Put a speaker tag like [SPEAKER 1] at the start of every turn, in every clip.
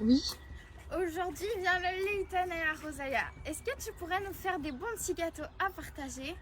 [SPEAKER 1] Oui.
[SPEAKER 2] Aujourd'hui vient le Layton et la Rosalia. Est-ce que tu pourrais nous faire des bons petits gâteaux à partager,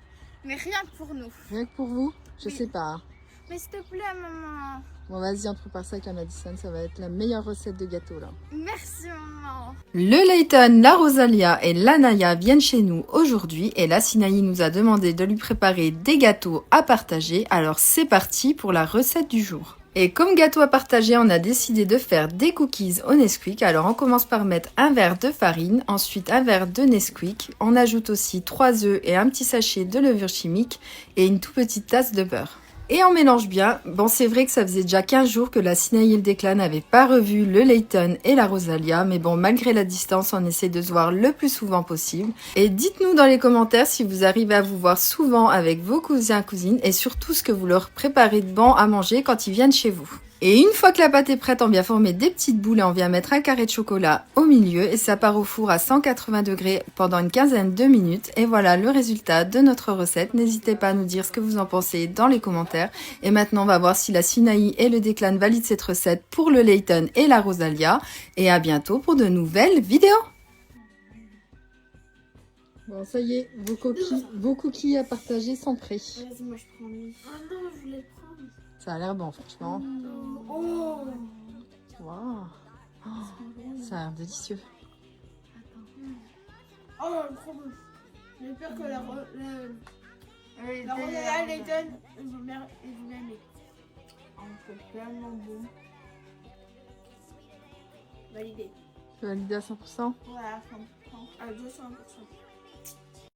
[SPEAKER 2] mais rien que pour nous?
[SPEAKER 1] Rien que pour vous? Je
[SPEAKER 2] Oui.
[SPEAKER 1] sais pas.
[SPEAKER 2] Mais s'il te plaît, maman.
[SPEAKER 1] Bon, vas-y, on prépare ça avec la Madison. Ça va être la meilleure recette de gâteau là.
[SPEAKER 2] Merci, maman.
[SPEAKER 1] Le Layton, la Rosalia et l'Anaya viennent chez nous aujourd'hui et la Sinaï nous a demandé de lui préparer des gâteaux à partager. Alors c'est parti pour la recette du jour. Et comme gâteau à partager, on a décidé de faire des cookies au Nesquik. Alors on commence par mettre un verre de farine, ensuite un verre de Nesquik. On ajoute aussi 3 œufs et un petit sachet de levure chimique et une toute petite tasse de beurre. Et on mélange bien. Bon, c'est vrai que ça faisait déjà 15 jours que la Sinaï et le Declan n'avaient pas revu le Layton et la Rosalia. Mais bon, malgré la distance, on essaie de se voir le plus souvent possible. Et dites-nous dans les commentaires si vous arrivez à vous voir souvent avec vos cousins et cousines. Et surtout ce que vous leur préparez de bon à manger quand ils viennent chez vous. Et une fois que la pâte est prête, on vient former des petites boules et on vient mettre un carré de chocolat au milieu. Et ça part au four à 180 degrés pendant une quinzaine de minutes. Et voilà le résultat de notre recette. N'hésitez pas à nous dire ce que vous en pensez dans les commentaires. Et maintenant, on va voir si la Sinaï et le Declan valident cette recette pour le Layton et la Rosalia. Et à bientôt pour de nouvelles vidéos. Bon, ça y est, vos cookies à partager sont prêts.
[SPEAKER 2] Vas-y, moi je prends lui. Ah non, je voulais le prendre.
[SPEAKER 1] Ça a l'air bon, franchement.
[SPEAKER 2] Oh.
[SPEAKER 1] Waouh, oh, ça a l'air délicieux.
[SPEAKER 2] Oh, trop bon. J'ai peur que la Rosalia Layton, vous m'aimez. C'est tellement bon. Validé.
[SPEAKER 1] Tu valides à 100%?
[SPEAKER 2] Voilà, à 200%.